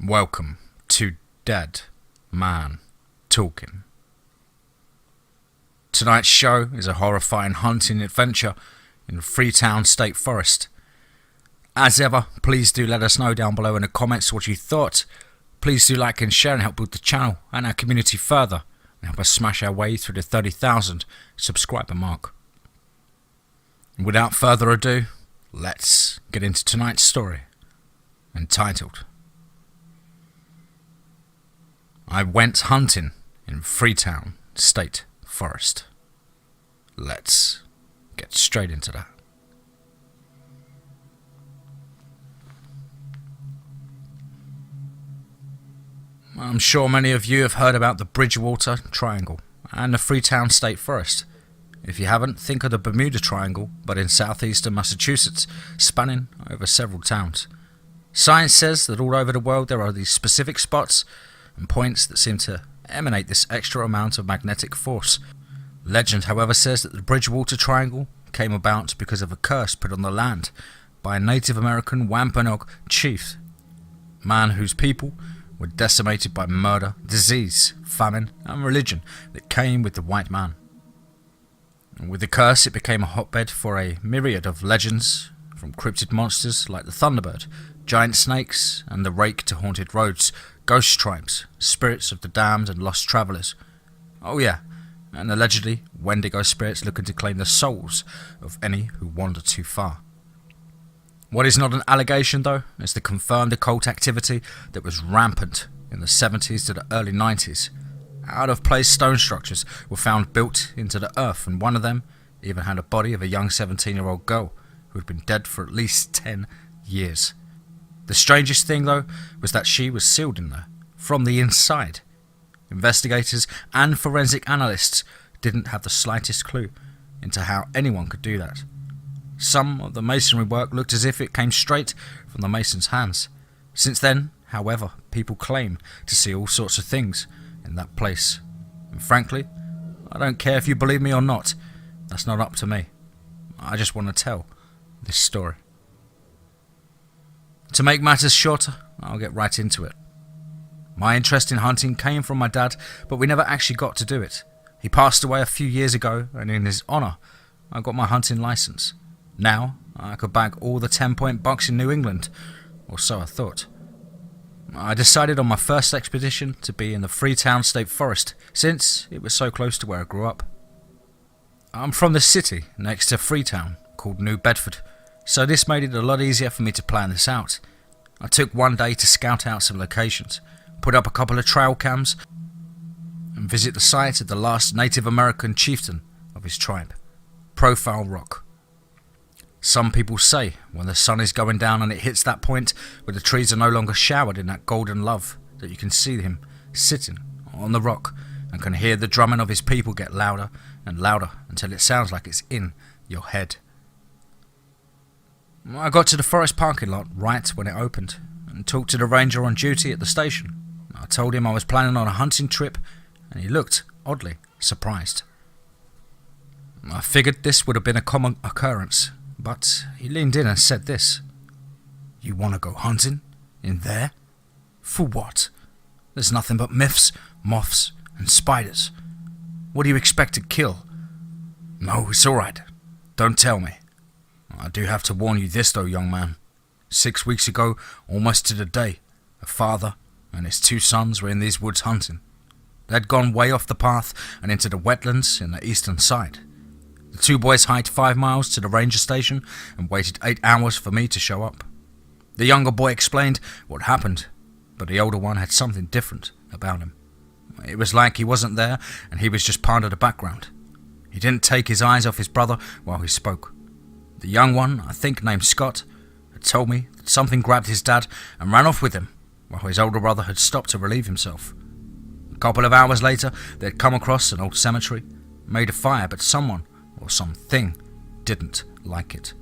Welcome to Dead Man Talking. Tonight's show is a horrifying hunting adventure in Freetown State Forest. As ever, please do let us know down below in the comments what you thought. Please do like and share and help build the channel and our community further and help us smash our way through the 30,000 subscriber mark. And without further ado, let's get into tonight's story, entitled I Went Hunting in Freetown State Forest. Let's get straight into that. I'm sure many of you have heard about the Bridgewater Triangle and the Freetown State Forest. If you haven't, think of the Bermuda Triangle, but in southeastern Massachusetts, spanning over several towns. Science says that all over the world there are these specific spots and points that seem to emanate this extra amount of magnetic force. Legend, however, says that the Bridgewater Triangle came about because of a curse put on the land by a Native American Wampanoag chief, a man whose people were decimated by murder, disease, famine, and religion that came with the white man. And with the curse, it became a hotbed for a myriad of legends, from cryptid monsters like the Thunderbird, giant snakes, and the rake to haunted roads, ghost tribes, spirits of the damned and lost travellers. Oh yeah, and allegedly Wendigo spirits looking to claim the souls of any who wander too far. What is not an allegation though is the confirmed occult activity that was rampant in the 70s to the early 90s. Out of place stone structures were found built into the earth, and one of them even had a body of a young 17-year-old girl who had been dead for at least 10 years. The strangest thing though was that she was sealed in there from the inside. Investigators and forensic analysts didn't have the slightest clue into how anyone could do that. Some of the masonry work looked as if it came straight from the mason's hands. Since then, however, people claim to see all sorts of things in that place. And frankly, I don't care if you believe me or not. That's not up to me. I just want to tell this story. To make matters shorter, I'll get right into it. My interest in hunting came from my dad, but we never actually got to do it. He passed away a few years ago, and in his honour, I got my hunting licence. Now, I could bag all the 10-point bucks in New England, or so I thought. I decided on my first expedition to be in the Freetown State Forest, since it was so close to where I grew up. I'm from the city next to Freetown, called New Bedford, so this made it a lot easier for me to plan this out. I took one day to scout out some locations, put up a couple of trail cams, and visit the site of the last Native American chieftain of his tribe, Profile Rock. Some people say when the sun is going down and it hits that point where the trees are no longer showered in that golden love, that you can see him sitting on the rock and can hear the drumming of his people get louder and louder until it sounds like it's in your head. I got to the forest parking lot right when it opened and talked to the ranger on duty at the station. I told him I was planning on a hunting trip, and he looked oddly surprised. I figured this would have been a common occurrence, but he leaned in and said this. "You want to go hunting? In there? For what? There's nothing but myths, moths, and spiders. What do you expect to kill?" "No, it's alright. Don't tell me. I do have to warn you this though, young man. 6 weeks ago, almost to the day, a father and his 2 sons were in these woods hunting. They'd gone way off the path and into the wetlands in the eastern side. The 2 boys hiked 5 miles to the ranger station and waited 8 hours for me to show up. The younger boy explained what happened, but the older one had something different about him. It was like he wasn't there and he was just part of the background. He didn't take his eyes off his brother while he spoke. The young one, I think named Scott, had told me that something grabbed his dad and ran off with him, while his older brother had stopped to relieve himself. A couple of hours later, they had come across an old cemetery, made a fire, but someone, or something, didn't like it.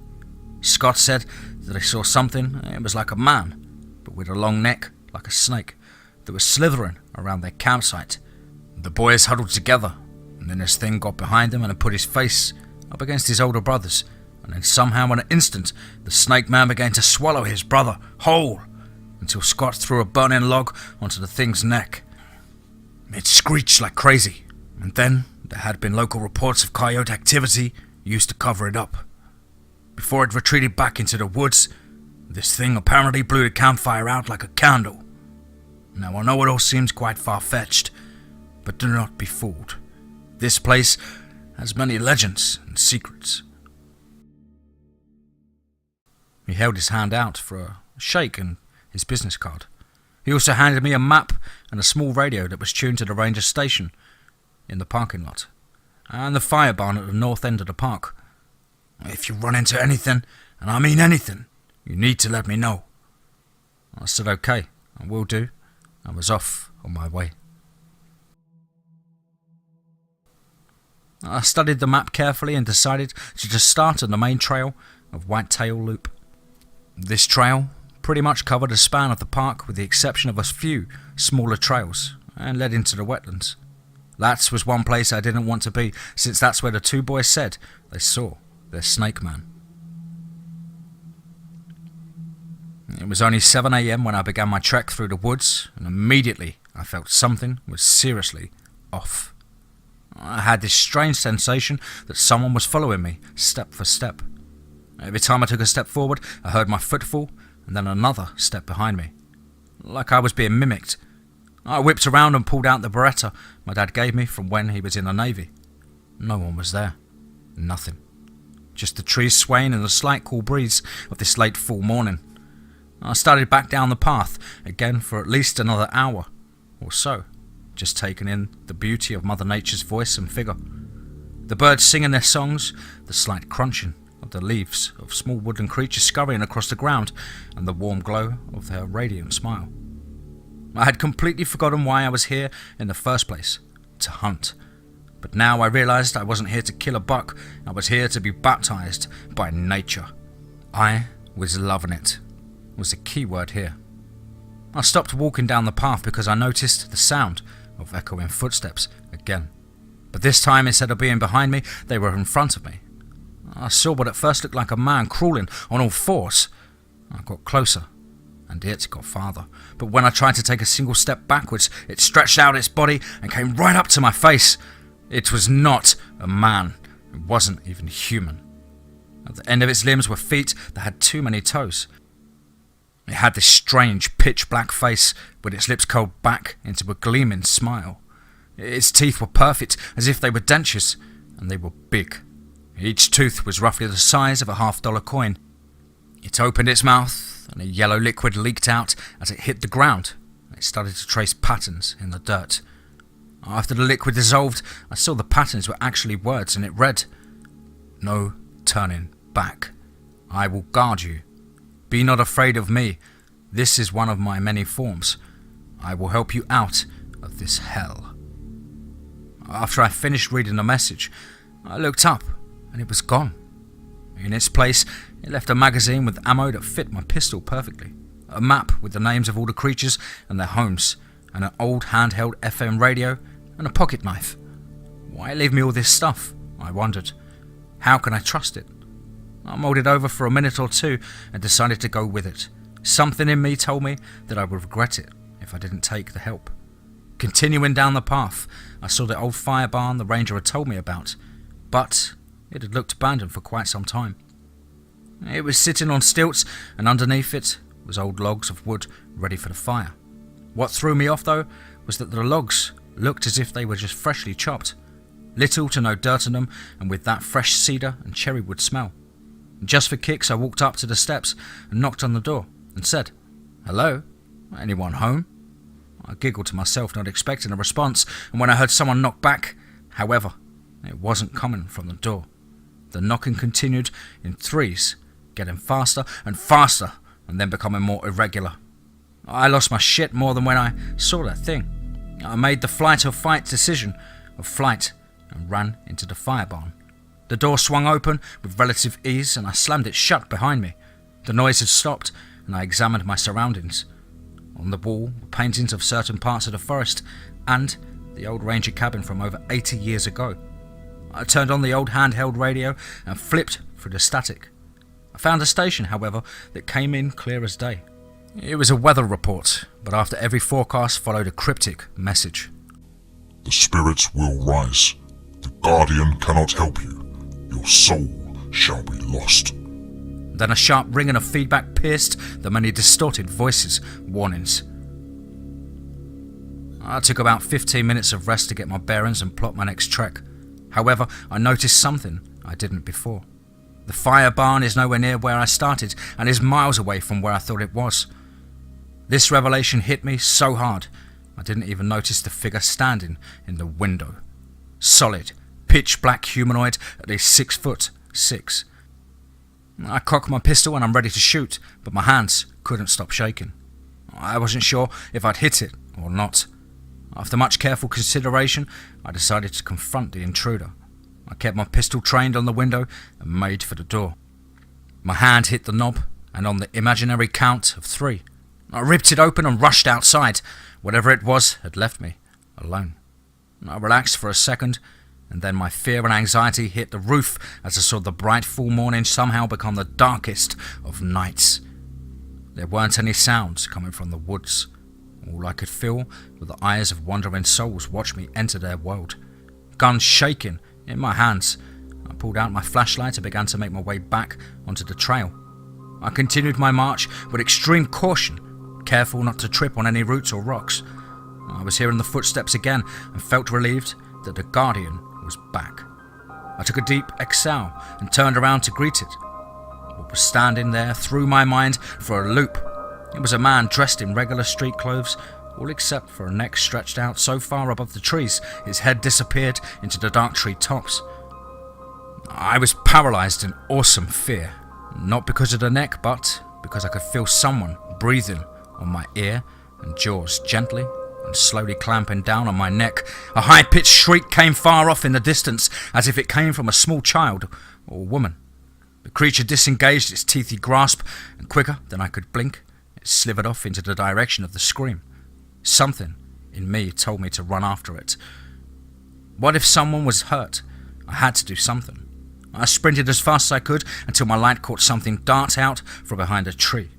Scott said that they saw something, it was like a man, but with a long neck, like a snake, that was slithering around their campsite. The boys huddled together, and then this thing got behind him and had put his face up against his older brother's, and then somehow in an instant, the snake man began to swallow his brother whole. until Scott threw a burning log onto the thing's neck. It screeched like crazy, and then there had been local reports of coyote activity used to cover it up. Before it retreated back into the woods, this thing apparently blew the campfire out like a candle. Now I know it all seems quite far-fetched, but do not be fooled. This place has many legends and secrets. He held his hand out for a shake and his business card. He also handed me a map and a small radio that was tuned to the ranger station in the parking lot, and the fire barn at the north end of the park. If you run into anything, and I mean anything, you need to let me know. I said okay, I will do. I was off on my way. I studied the map carefully and decided to just start on the main trail of Whitetail Loop. This trail pretty much covered a span of the park with the exception of a few smaller trails and led into the wetlands. That was one place I didn't want to be, since that's where the two boys said they saw their snake man. It was only 7 a.m. when I began my trek through the woods, and immediately I felt something was seriously off. I had this strange sensation that someone was following me, step for step. Every time I took a step forward, I heard my footfall, and then another step behind me, like I was being mimicked. I whipped around and pulled out the Beretta my dad gave me from when he was in the Navy. No one was there. Nothing. Just the trees swaying in the slight cool breeze of this late fall morning. I started back down the path again for at least another hour or so, just taking in the beauty of Mother Nature's voice and figure. The birds singing their songs, the slight crunching of the leaves of small woodland creatures scurrying across the ground, and the warm glow of their radiant smile. I had completely forgotten why I was here in the first place, to hunt. But now I realized I wasn't here to kill a buck, I was here to be baptized by nature. I was loving it, was the key word here. I stopped walking down the path because I noticed the sound of echoing footsteps again. But this time, instead of being behind me, they were in front of me. I saw what at first looked like a man crawling on all fours. I got closer, and it got farther. But when I tried to take a single step backwards, it stretched out its body and came right up to my face. It was not a man. It wasn't even human. At the end of its limbs were feet that had too many toes. It had this strange pitch-black face with its lips curled back into a gleaming smile. Its teeth were perfect, as if they were dentures, and they were big. Each tooth was roughly the size of a $50 coin. It opened its mouth, and a yellow liquid leaked out as it hit the ground. It started to trace patterns in the dirt. After the liquid dissolved, I saw the patterns were actually words, and it read, "No turning back. I will guard you. Be not afraid of me. This is one of my many forms. I will help you out of this hell." After I finished reading the message, I looked up, and it was gone. In its place, it left a magazine with ammo that fit my pistol perfectly, a map with the names of all the creatures and their homes, and an old handheld FM radio, and a pocket knife. Why leave me all this stuff? I wondered. How can I trust it? I mulled it over for a minute or two and decided to go with it. Something in me told me that I would regret it if I didn't take the help. Continuing down the path, I saw the old fire barn the ranger had told me about, but it had looked abandoned for quite some time. It was sitting on stilts, and underneath it was old logs of wood ready for the fire. What threw me off, though, was that the logs looked as if they were just freshly chopped. Little to no dirt on them, and with that fresh cedar and cherry wood smell. Just for kicks, I walked up to the steps and knocked on the door and said, "Hello? Anyone home?" I giggled to myself, not expecting a response, and when I heard someone knock back, however, it wasn't coming from the door. The knocking continued in threes, getting faster and faster, and then becoming more irregular. I lost my shit more than when I saw that thing. I made the flight or fight decision of flight and ran into the fire barn. The door swung open with relative ease, and I slammed it shut behind me. The noise had stopped, and I examined my surroundings. On the wall were paintings of certain parts of the forest and the old ranger cabin from over 80 years ago. I turned on the old handheld radio and flipped through the static. I found a station, however, that came in clear as day. It was a weather report, but after every forecast followed a cryptic message. The spirits will rise. The guardian cannot help you. Your soul shall be lost. Then a sharp ringing of feedback pierced the many distorted voices' warnings. I took about 15 minutes of rest to get my bearings and plot my next trek. However, I noticed something I didn't before. The fire barn is nowhere near where I started and is miles away from where I thought it was. This revelation hit me so hard, I didn't even notice the figure standing in the window. Solid, pitch black humanoid at least 6'6". I cock my pistol and I'm ready to shoot, but my hands couldn't stop shaking. I wasn't sure if I'd hit it or not. After much careful consideration, I decided to confront the intruder. I kept my pistol trained on the window and made for the door. My hand hit the knob, and on the imaginary count of 3, I ripped it open and rushed outside. Whatever it was had left me alone. I relaxed for a second, and then my fear and anxiety hit the roof as I saw the bright full morning somehow become the darkest of nights. There weren't any sounds coming from the woods. All I could feel were the eyes of wandering souls watch me enter their world. Guns shaking in my hands, I pulled out my flashlight and began to make my way back onto the trail. I continued my march with extreme caution, careful not to trip on any roots or rocks. I was hearing the footsteps again and felt relieved that the guardian was back. I took a deep exhale and turned around to greet it. What was standing there threw my mind for a loop. It was a man dressed in regular street clothes, all except for a neck stretched out so far above the trees his head disappeared into the dark tree tops. I was paralyzed in awesome fear, not because of the neck, but because I could feel someone breathing on my ear and jaws gently and slowly clamping down on my neck. A high-pitched shriek came far off in the distance, as if it came from a small child or woman. The creature disengaged its teethy grasp, and quicker than I could blink, it slithered off into the direction of the scream. Something in me told me to run after it. What if someone was hurt? I had to do something. I sprinted as fast as I could until my light caught something dart out from behind a tree.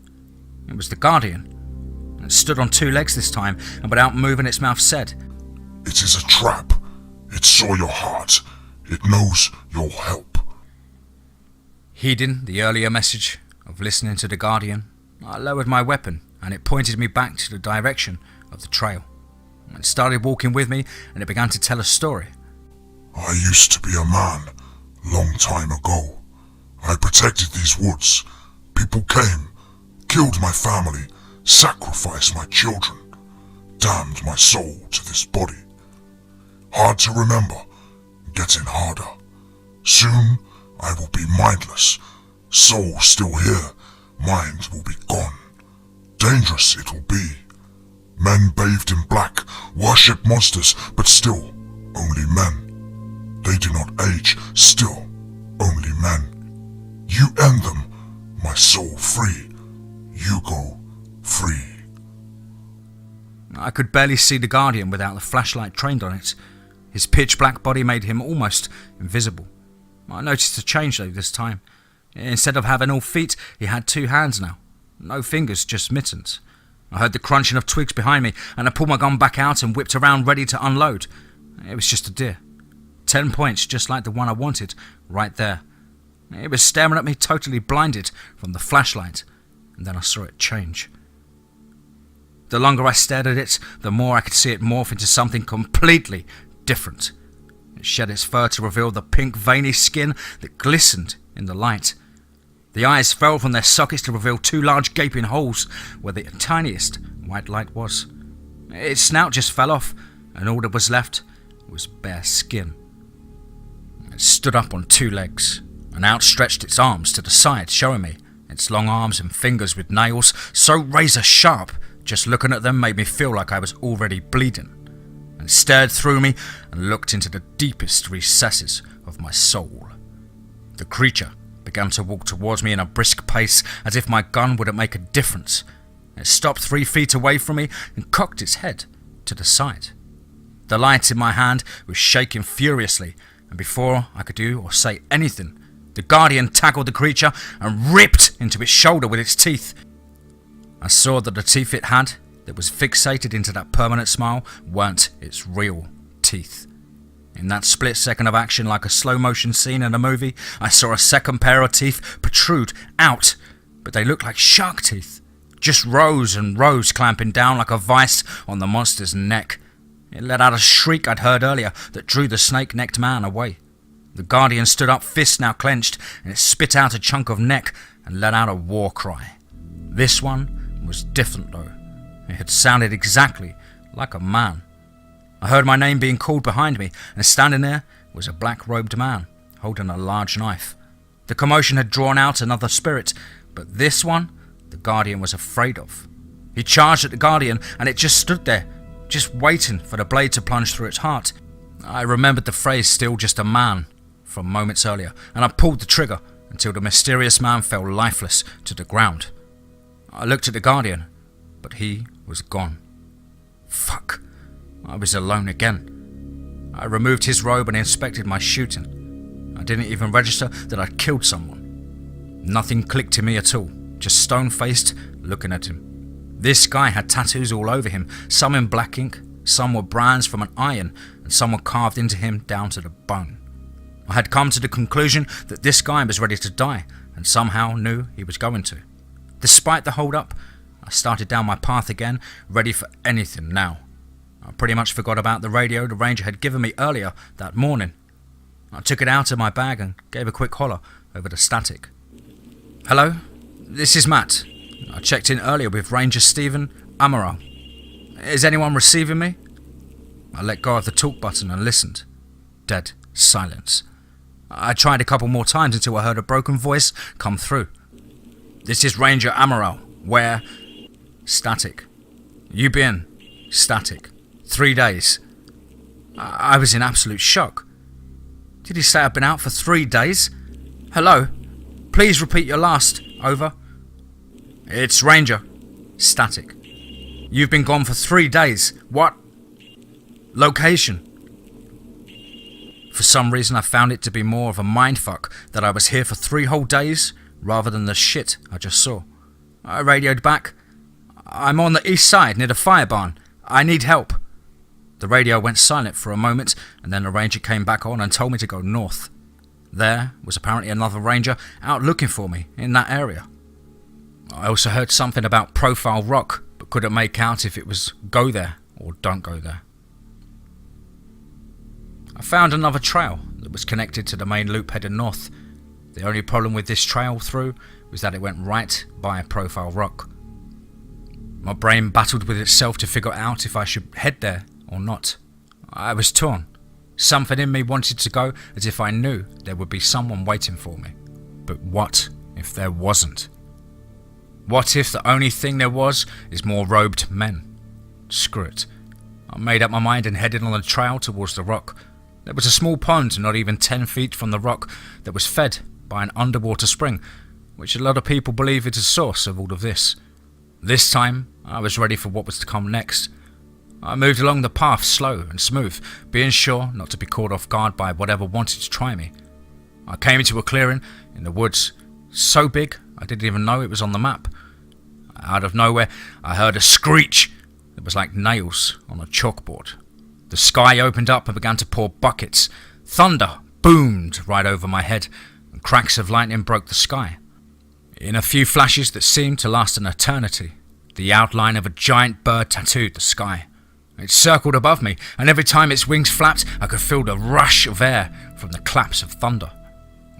It was the guardian. It stood on 2 legs this time, and without moving its mouth said, "It is a trap. It saw your heart. It knows your help." Heeding the earlier message of listening to the guardian, I lowered my weapon and it pointed me back to the direction of the trail. It started walking with me and it began to tell a story. "I used to be a man, long time ago. I protected these woods. People came, killed my family, sacrificed my children, damned my soul to this body. Hard to remember, getting harder. Soon I will be mindless, soul still here, mind will be gone. Dangerous it will be. Men bathed in black, worship monsters, but still only men. They do not age, still only men. You end them, my soul free. You go free." I could barely see the guardian without the flashlight trained on it. His pitch black body made him almost invisible. I noticed a change though this time. Instead of having all feet, he had 2 hands now. No fingers, just mittens. I heard the crunching of twigs behind me, and I pulled my gun back out and whipped around ready to unload. It was just a deer. 10 points, just like the one I wanted, right there. It was staring at me, totally blinded from the flashlight, and then I saw it change. The longer I stared at it, the more I could see it morph into something completely different. It shed its fur to reveal the pink, veiny skin that glistened in the light. The eyes fell from their sockets to reveal 2 large gaping holes where the tiniest white light was. Its snout just fell off, and all that was left was bare skin. It stood up on 2 legs and outstretched its arms to the side, showing me its long arms and fingers with nails so razor sharp, just looking at them made me feel like I was already bleeding. It stared through me and looked into the deepest recesses of my soul. The creature began to walk towards me in a brisk pace, as if my gun wouldn't make a difference. It stopped 3 feet away from me and cocked its head to the side. The light in my hand was shaking furiously, and before I could do or say anything, the guardian tackled the creature and ripped into its shoulder with its teeth. I saw that the teeth it had, that was fixated into that permanent smile, weren't its real teeth. In that split second of action, like a slow motion scene in a movie, I saw a second pair of teeth protrude out, but they looked like shark teeth, just rows and rows clamping down like a vice on the monster's neck. It let out a shriek I'd heard earlier that drew the snake-necked man away. The Guardian stood up, fist now clenched, and it spit out a chunk of neck and let out a war cry. This one was different though. It had sounded exactly like a man. I heard my name being called behind me, and standing there was a black-robed man holding a large knife. The commotion had drawn out another spirit, but this one the Guardian was afraid of. He charged at the Guardian, and it just stood there, just waiting for the blade to plunge through its heart. I remembered the phrase "still just a man" from moments earlier, and I pulled the trigger until the mysterious man fell lifeless to the ground. I looked at the Guardian, but he was gone. Fuck. I was alone again. I removed his robe and inspected my shooting. I didn't even register that I'd killed someone. Nothing clicked to me at all, just stone-faced, looking at him. This guy had tattoos all over him, some in black ink, some were brands from an iron, and some were carved into him down to the bone. I had come to the conclusion that this guy was ready to die, and somehow knew he was going to. Despite the hold-up, I started down my path again, ready for anything now. I pretty much forgot about the radio the ranger had given me earlier that morning. I took it out of my bag and gave a quick holler over the static. "Hello, this is Matt. I checked in earlier with Ranger Stephen Amaral. Is anyone receiving me?" I let go of the talk button and listened. Dead silence. I tried a couple more times until I heard a broken voice come through. "This is Ranger Amaral. Where?" Static. "You been?" Static. 3 days. I was in absolute shock. Did he say I'd been out for 3 days? "Hello? Please repeat your last. Over." "It's Ranger." Static. "You've been gone for 3 days. What location?" For some reason I found it to be more of a mindfuck that I was here for 3 whole days rather than the shit I just saw. I radioed back. "I'm on the east side near the fire barn. I need help." The radio went silent for a moment, and then the ranger came back on and told me to go north. There was apparently another ranger out looking for me in that area. I also heard something about Profile Rock, but couldn't make out if it was go there or don't go there. I found another trail that was connected to the main loop heading north. The only problem with this trail through was that it went right by Profile Rock. My brain battled with itself to figure out if I should head there or not. I was torn. Something in me wanted to go as if I knew there would be someone waiting for me. But what if there wasn't? What if the only thing there was is more robed men? Screw it. I made up my mind and headed on the trail towards the rock. There was a small pond not even 10 feet from the rock that was fed by an underwater spring, which a lot of people believe is the source of all of this. This time, I was ready for what was to come next. I moved along the path slow and smooth, being sure not to be caught off guard by whatever wanted to try me. I came into a clearing in the woods, so big I didn't even know it was on the map. Out of nowhere, I heard a screech that was like nails on a chalkboard. The sky opened up and began to pour buckets. Thunder boomed right over my head, and cracks of lightning broke the sky. In a few flashes that seemed to last an eternity, the outline of a giant bird tattooed the sky. It circled above me, and every time its wings flapped, I could feel the rush of air from the claps of thunder.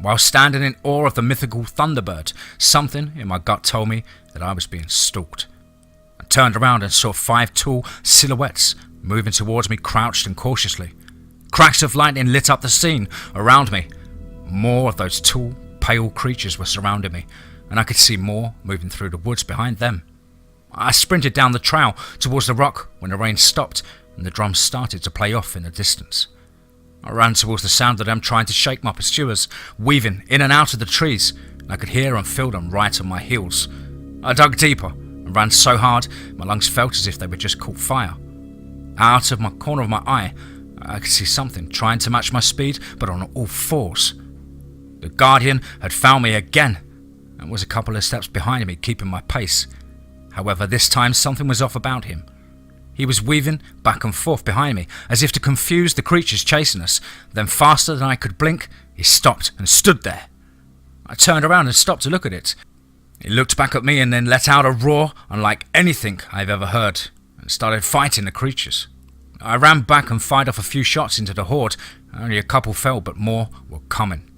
While standing in awe of the mythical Thunderbird, something in my gut told me that I was being stalked. I turned around and saw 5 tall silhouettes moving towards me, crouched and cautiously. Cracks of lightning lit up the scene around me. More of those tall, pale creatures were surrounding me, and I could see more moving through the woods behind them. I sprinted down the trail towards the rock when the rain stopped and the drums started to play off in the distance. I ran towards the sound of them trying to shake my pursuers, weaving in and out of the trees, and I could hear and feel them right on my heels. I dug deeper and ran so hard my lungs felt as if they were just caught fire. Out of my corner of my eye, I could see something trying to match my speed, but on all fours. The Guardian had found me again and was a couple of steps behind me, keeping my pace. However, this time something was off about him. He was weaving back and forth behind me, as if to confuse the creatures chasing us. Then, faster than I could blink, he stopped and stood there. I turned around and stopped to look at it. It looked back at me and then let out a roar unlike anything I've ever heard, and started fighting the creatures. I ran back and fired off a few shots into the horde. Only a couple fell, but more were coming.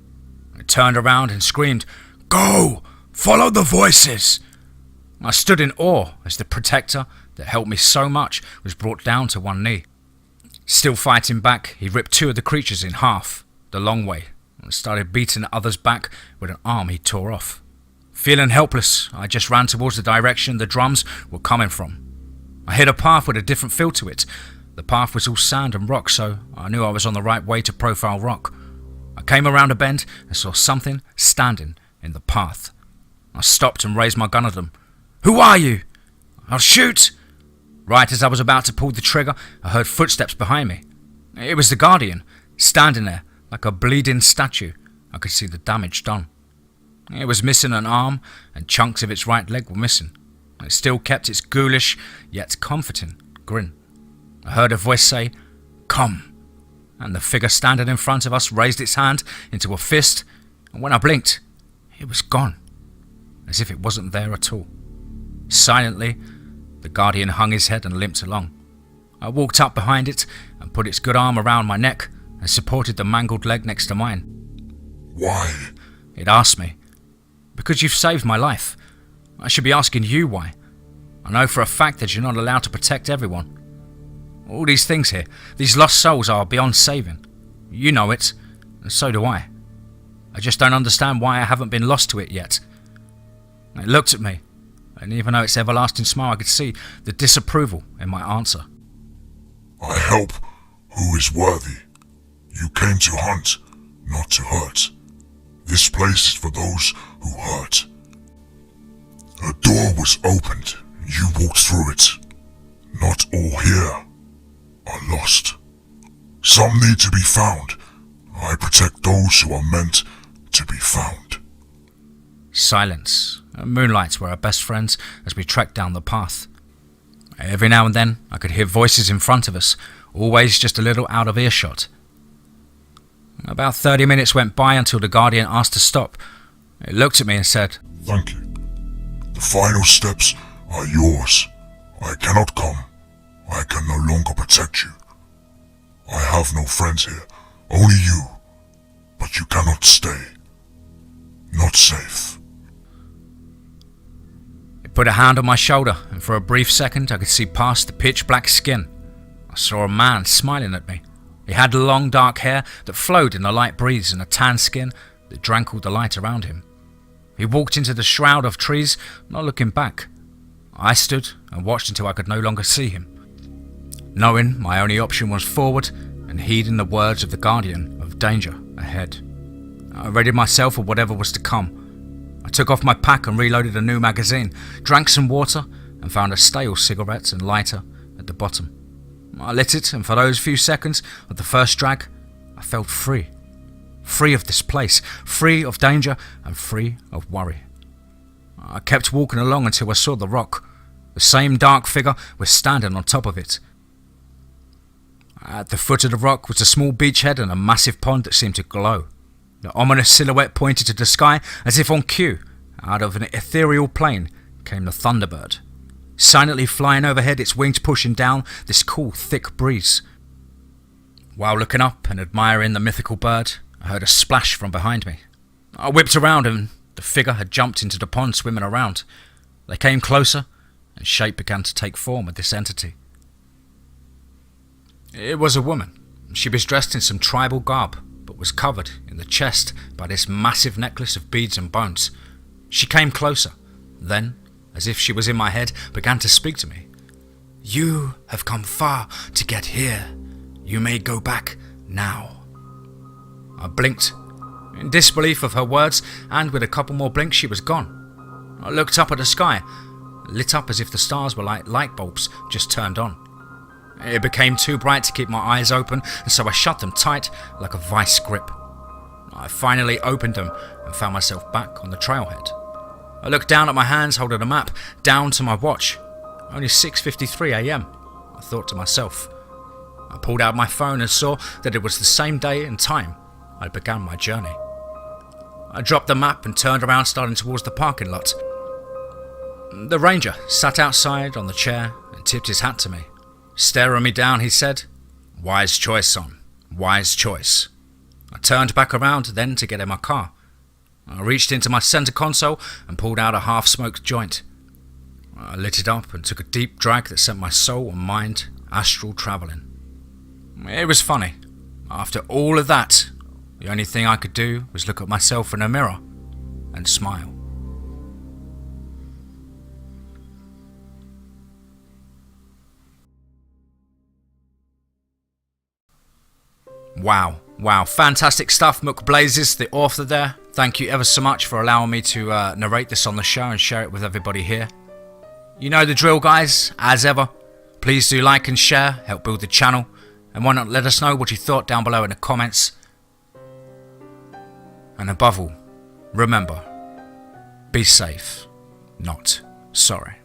I turned around and screamed, "Go! Follow the voices!" I stood in awe as the protector that helped me so much was brought down to one knee. Still fighting back, he ripped two of the creatures in half, the long way, and started beating the others back with an arm he tore off. Feeling helpless, I just ran towards the direction the drums were coming from. I hit a path with a different feel to it. The path was all sand and rock, so I knew I was on the right way to Profile Rock. I came around a bend and saw something standing in the path. I stopped and raised my gun at them. "Who are you?" "I'll shoot!" Right as I was about to pull the trigger, I heard footsteps behind me. It was the Guardian, standing there like a bleeding statue. I could see the damage done. It was missing an arm, and chunks of its right leg were missing. It still kept its ghoulish, yet comforting, grin. I heard a voice say, "Come," and the figure standing in front of us raised its hand into a fist, and when I blinked, it was gone, as if it wasn't there at all. Silently, the Guardian hung his head and limped along. I walked up behind it and put its good arm around my neck and supported the mangled leg next to mine. Why? It asked me. "Because you've saved my life. I should be asking you why. I know for a fact that you're not allowed to protect everyone. All these things here, these lost souls are beyond saving. You know it, and so do I. I just don't understand why I haven't been lost to it yet." It looked at me, and even though its everlasting smile, I could see the disapproval in my answer. I help who is worthy. You came to hunt, not to hurt. This place is for those who hurt. A door was opened, you walked through it. Not all here are lost. Some need to be found. I protect those who are meant to be found. Silence and moonlight were our best friends as we trekked down the path. Every now and then I could hear voices in front of us, always just a little out of earshot. About 30 minutes went by until the Guardian asked to stop. It looked at me and said, "Thank you. The final steps are yours. I cannot come. I can no longer protect you. I have no friends here, only you. But you cannot stay. Not safe." It put a hand on my shoulder, and for a brief second I could see past the pitch black skin. I saw a man smiling at me. He had long dark hair that flowed in the light breeze and a tan skin that drank all the light around him. He walked into the shroud of trees, not looking back. I stood and watched until I could no longer see him, knowing my only option was forward and heeding the words of the Guardian of danger ahead. I readied myself for whatever was to come. I took off my pack and reloaded a new magazine, drank some water and found a stale cigarette and lighter at the bottom. I lit it, and for those few seconds of the first drag, I felt free. Free of this place, free of danger, and free of worry. I kept walking along until I saw the rock. The same dark figure was standing on top of it. At the foot of the rock was a small beachhead and a massive pond that seemed to glow. The ominous silhouette pointed to the sky as if on cue. Out of an ethereal plane came the Thunderbird, silently flying overhead, its wings pushing down this cool, thick breeze. While looking up and admiring the mythical bird, I heard a splash from behind me. I whipped around and the figure had jumped into the pond swimming around. They came closer and shape began to take form of this entity. It was a woman. She was dressed in some tribal garb, but was covered in the chest by this massive necklace of beads and bones. She came closer, then, as if she was in my head, began to speak to me. "You have come far to get here. You may go back now." I blinked, in disbelief of her words, and with a couple more blinks she was gone. I looked up at the sky, lit up as if the stars were like light bulbs just turned on. It became too bright to keep my eyes open, and so I shut them tight like a vice grip. I finally opened them and found myself back on the trailhead. I looked down at my hands holding a map, down to my watch. Only 6:53 a.m. I thought to myself. I pulled out my phone and saw that it was the same day and time I began my journey. I dropped the map and turned around, starting towards the parking lot. The ranger sat outside on the chair and tipped his hat to me. Staring me down, he said, "Wise choice, son. Wise choice." I turned back around then to get in my car. I reached into my center console and pulled out a half-smoked joint. I lit it up and took a deep drag that sent my soul and mind astral travelling. It was funny. After all of that, the only thing I could do was look at myself in a mirror and smile. Wow, fantastic stuff, mcblaszies, the author there. Thank you ever so much for allowing me to narrate this on the show and share it with everybody here. You know the drill, guys. As ever, please do like and share, help build the channel, and why not let us know what you thought down below in the comments. And above all, remember, be safe, not sorry.